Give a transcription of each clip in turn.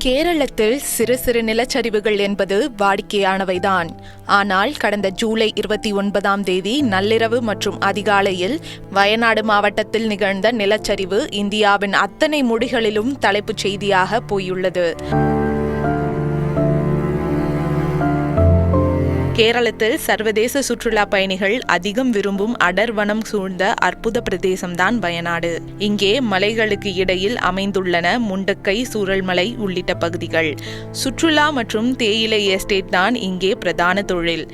கேரளத்தில் சிறு சிறு நிலச்சரிவுகள் என்பது வாடிக்கையானவைதான். ஆனால் கடந்த ஜூலை 29ஆம் தேதி நள்ளிரவு மற்றும் அதிகாலையில் வயநாடு மாவட்டத்தில் நிகழ்ந்த நிலச்சரிவு இந்தியாவின் அத்தனை மொழிகளிலும் தலைப்புச் செய்தியாக போயுள்ளது. கேரளத்தில் சர்வதேச சுற்றுலா பயணிகள் அதிகம் விரும்பும் அடர் வனம் சூழ்ந்த அற்புத பிரதேசம்தான் வயநாடு. இங்கே மலைகளுக்கு இடையில் அமைந்துள்ளன முண்டக்கை, சூரல்மலை உள்ளிட்ட பகுதிகள். சுற்றுலா மற்றும் தேயிலை எஸ்டேட் தான் இங்கே பிரதான தொழில்.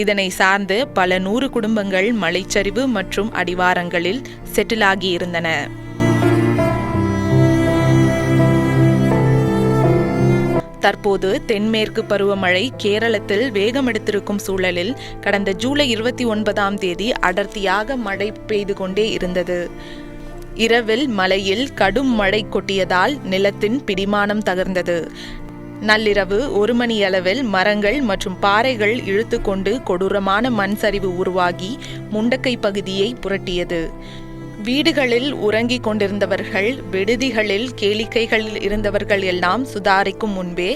இதனை சார்ந்து பல 100 குடும்பங்கள் மலைச்சரிவு மற்றும் அடிவாரங்களில் செட்டில் ஆகியிருந்தன. தற்போது தென்மேற்கு பருவமழை கேரளத்தில் வேகமெடுத்திருக்கும் சூழலில் கடந்த ஜூலை 29ஆம் தேதி அடர்த்தியாக மழை பெய்து கொண்டே இருந்தது. இரவில் மலையில் கடும் மழை கொட்டியதால் நிலத்தின் பிடிமானம் தகர்ந்தது. நள்ளிரவு 1 மணியளவில் மரங்கள் மற்றும் பாறைகள் இழுத்து கொண்டு கொடூரமான மண் சரிவு உருவாகி முண்டக்கை பகுதியை புரட்டியது. வீடுகளில் உறங்கிக் கொண்டிருந்தவர்கள், விடுதிகளில் கேளிக்கைகளில் இருந்தவர்கள் எல்லாம் சுதாரிக்கும் முன்பே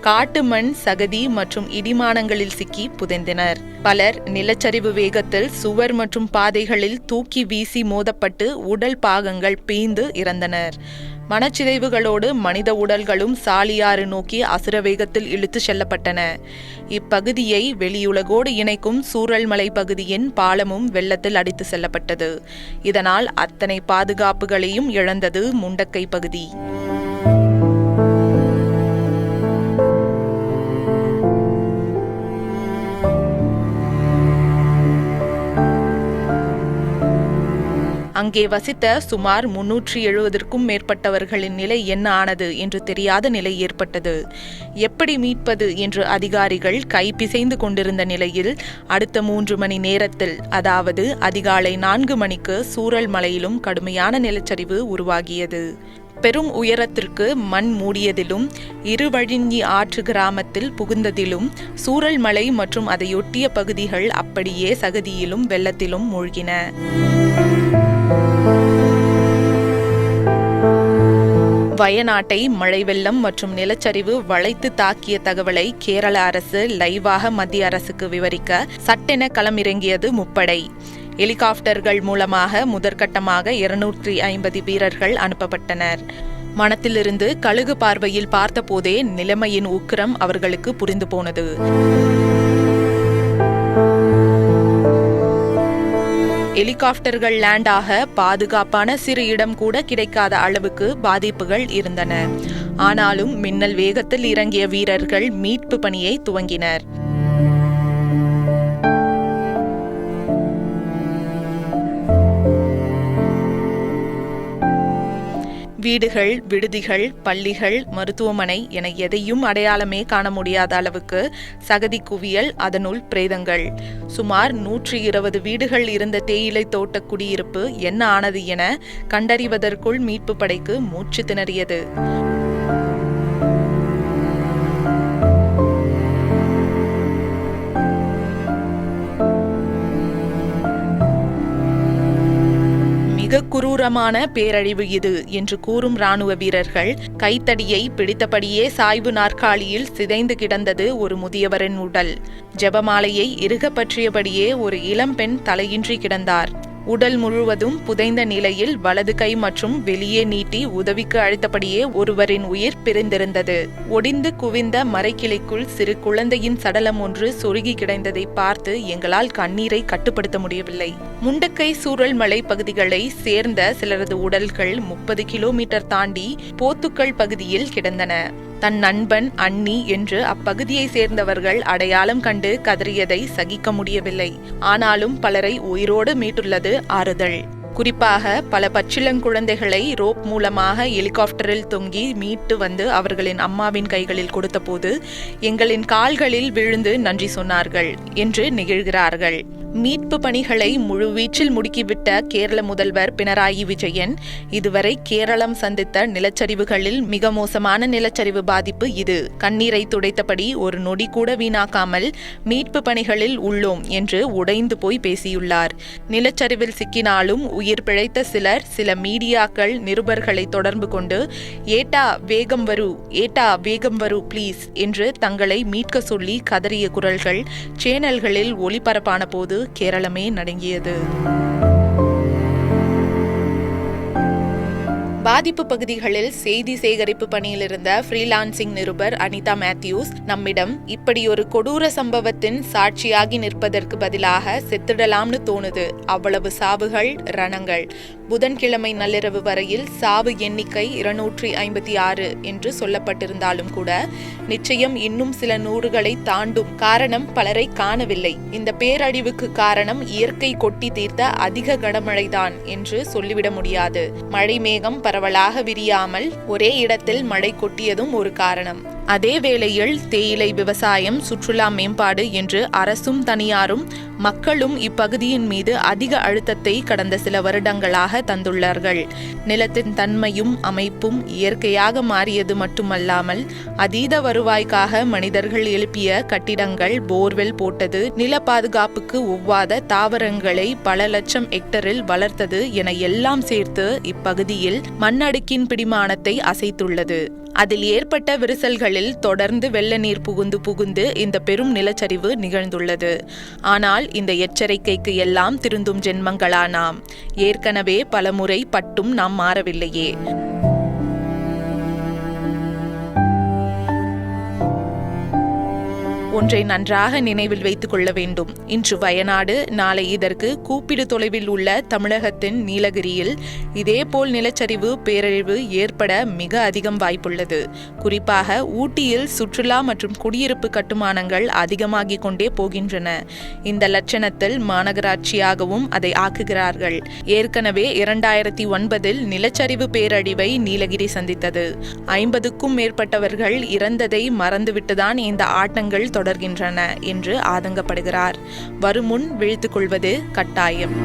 காட்டு மண், சகதி மற்றும் இடிமானங்களில் சிக்கி புதைந்தனர். பலர் நிலச்சரிவு வேகத்தில் சுவர் மற்றும் பாதைகளில் தூக்கி வீசி மோதப்பட்டு உடல் பாகங்கள் பீந்து இறந்தனர். மனச்சிதைவுகளோடு மனித உடல்களும் சாலியாறு நோக்கி அசுர வேகத்தில் இழுத்து செல்லப்பட்டன. இப்பகுதியை வெளியுலகோடு இணைக்கும் சூரல்மலை பகுதியின் பாலமும் வெள்ளத்தில் அடித்து செல்லப்பட்டது. இதனால் அத்தனை பாதுகாப்புகளையும் இழந்தது முண்டக்கை பகுதி. அங்கே வசித்த சுமார் 370க்கும் மேற்பட்டவர்களின் நிலை என்ன ஆனது என்று தெரியாத நிலை ஏற்பட்டது. எப்படி மீட்பது என்று அதிகாரிகள் கைப்பிசைந்து கொண்டிருந்த நிலையில் அடுத்த 3 மணி நேரத்தில், அதாவது அதிகாலை 4 மணிக்கு சூரல்மலையிலும் கடுமையான நிலச்சரிவு உருவாகியது. பெரும் உயரத்திற்கு மண் மூடியதிலும், இருவழிஞ்சி ஆற்று கிராமத்தில் புகுந்ததிலும், சூரல்மலை மற்றும் அதையொட்டிய பகுதிகள் அப்படியே சகதியிலும் வெள்ளத்திலும் மூழ்கின. வயநாட்டை மழை வெள்ளம் மற்றும் நிலச்சரிவு வளைத்து தாக்கிய தகவலை கேரள அரசு லைவாக மத்திய அரசுக்கு விவரிக்க சட்டென களமிறங்கியது முப்படை. ஹெலிகாப்டர்கள் மூலமாக முதற்கட்டமாக 250 வீரர்கள் அனுப்பப்பட்டனர். மனத்திலிருந்து கழுகு பார்வையில் பார்த்தபோதே நிலைமையின் உக்கிரம் அவர்களுக்கு புரிந்து போனது. ஹெலிகாப்டர்கள் லேண்டாக பாதுகாப்பான சிறு இடம் கூட கிடைக்காத அளவுக்கு பாதிப்புகள் இருந்தன. ஆனாலும் மின்னல் வேகத்தில் இறங்கிய வீரர்கள் மீட்பு பணியை துவங்கினர். வீடுகள், விடுதிகள், பள்ளிகள், மருத்துவமனை என எதையும் அடையாளமே காண முடியாத அளவுக்கு சகதி குவியல், அதனுள் பிரேதங்கள். சுமார் 120 வீடுகள் இருந்த தேயிலை தோட்ட குடியிருப்பு என்ன ஆனது என கண்டறிவதற்குள் மீட்பு படைக்கு மூச்சு திணறியது. மிக குரூரமான பேரழிவு இது என்று கூறும் ராணுவ வீரர்கள் கைத்தடியை பிடித்தபடியே சாய்வு நாற்காலியில் சிதைந்து கிடந்தது ஒரு முதியவரின் உடல். ஜெபமாலையை இறுக பற்றியபடியே ஒரு இளம்பெண் தலையின்றி கிடந்தார். உடல் முழுவதும் புதைந்த நிலையில் வலது கை மற்றும் வெளியே நீட்டி உதவிக்கு அழைத்தபடியே ஒருவரின் உயிர் பிரிந்திருந்தது. ஒடிந்து குவிந்த மரைக்கிளைக்குள் சிறு குழந்தையின் சடலம் ஒன்று சொருகி கிடந்ததை பார்த்து எங்களால் கண்ணீரை கட்டுப்படுத்த முடியவில்லை. முண்டக்கை, சூரல்மலை பகுதிகளை சேர்ந்த சிலரது உடல்கள் 30 கிலோமீட்டர் தாண்டி போத்துக்கல் பகுதியில் கிடந்தன. தன் நண்பன், அண்ணி என்று அப்பகுதியை சேர்ந்தவர்கள் அடையாளம் கண்டு கதறியதை சகிக்க முடியவில்லை. ஆனாலும் பலரை உயிரோடு மீட்டுள்ளது ஆறுதல். குறிப்பாக பல பச்சிளங்குழந்தைகளை ரோப் மூலமாக ஹெலிகாப்டரில் தொங்கி மீட்டு வந்து அவர்களின் அம்மாவின் கைகளில் கொடுத்தபோது எங்களின் கால்களில் விழுந்து நன்றி சொன்னார்கள் என்று நெகிழ்கிறார்கள். மீட்பு பணிகளை முழுவீச்சில் முடுக்கிவிட்ட கேரள முதல்வர் பினராயி விஜயன் இதுவரை கேரளம் சந்தித்த நிலச்சரிவுகளில் மிக மோசமான நிலச்சரிவு பாதிப்பு இது. கண்ணீரை துடைத்தபடி ஒரு நொடி கூட வீணாக்காமல் மீட்பு பணிகளில் உள்ளோம் என்று உடைந்து போய் பேசியுள்ளார். நிலச்சரிவில் சிக்கினாலும் உயிர் பிழைத்த சில மீடியாக்கள் நிருபர்களை தொடர்பு கொண்டு ஏட்டா வேகம் வரு ப்ளீஸ் என்று தங்களை மீட்க சொல்லி கதறிய குரல்கள் சேனல்களில் ஒளிபரப்பான போது கேரளமே நடுங்கியது. பாதிப்பு பகுதிகளில் செய்தி சேகரிப்பு பணியில் இருந்த ஃப்ரீலான்சிங் நிருபர் அனிதா மேத்யூஸ் நம்மிடம் இப்படி ஒரு கொடூர சம்பவத்தின் சாட்சியாகி நிற்பதற்கு பதிலாக செத்துடலாம்னு தோணுது. அவ்வளவு சாவுகள், ரணங்கள். புதன்கிழமை நள்ளிரவு வரையில் சாவு எண்ணிக்கை 256 என்று சொல்லப்பட்டிருந்தாலும் கூட நிச்சயம் இன்னும் சில நூறுகளை தாண்டும். காரணம் பலரை காணவில்லை. இந்த பேரழிவுக்கு காரணம் இயற்கை கொட்டி தீர்த்த அதிக கனமழைதான் என்று சொல்லிவிட முடியாது. மழை மேகம் பரவலாக விரியாமல் ஒரே இடத்தில் மழை கொட்டியதும் ஒரு காரணம். அதே வேளையில் தேயிலை விவசாயம், சுற்றுலா மேம்பாடு என்று அரசும் தனியாரும் மக்களும் இப்பகுதியின் மீது அதிக அழுத்தத்தை கடந்த சில வருடங்களாக தந்துள்ளார்கள். நிலத்தின் தன்மையும் அமைப்பும் இயற்கையாக மாறியது மட்டுமல்லாமல் அதீத வருவாய்க்காக மனிதர்கள் எழுப்பிய கட்டிடங்கள், போர்வெல் போட்டது, நில பாதுகாப்புக்கு ஒவ்வாத தாவரங்களை பல லட்சம் ஹெக்டரில் வளர்த்தது என எல்லாம் சேர்த்து இப்பகுதியில் மண்ணடுக்கின் பிடிமானத்தை அசைத்துள்ளது. அதில் ஏற்பட்ட விரிசல்களில் தொடர்ந்து வெள்ள நீர் புகுந்து இந்த பெரும் நிலச்சரிவு நிகழ்ந்துள்ளது. ஆனால் இந்த எச்சரிக்கைக்கு எல்லாம் திருந்தும் ஜென்மங்களா நாம்? ஏற்கனவே பலமுறை பட்டும் நாம் மாறவில்லையே. ஒன்றை நன்றாக நினைவில் வைத்துக் கொள்ள வேண்டும். இன்று வயநாடு, நாளை இதற்கு கூப்பிடு தொலைவில் உள்ள தமிழகத்தின் நீலகிரியில் இதேபோல் நிலச்சரிவு, பேரழிவு ஏற்பட மிக அதிகம் வாய்ப்புள்ளது. குறிப்பாக ஊட்டியில் சுற்றுலா மற்றும் குடியிருப்பு கட்டுமானங்கள் அதிகமாகிக் கொண்டே போகின்றன. இந்த லட்சணத்தில் மாநகராட்சியாகவும் அதை ஆக்குகிறார்கள். ஏற்கனவே 2009 நிலச்சரிவு பேரழிவை நீலகிரி சந்தித்தது. 50க்கும் மேற்பட்டவர்கள் இறந்ததை மறந்துவிட்டுதான் இந்த ஆட்டங்கள் தொடர்கின்றன என்று ஆதங்கப்படுகிறார். வருமுன் விழித்துக் கொள்வது கட்டாயம்.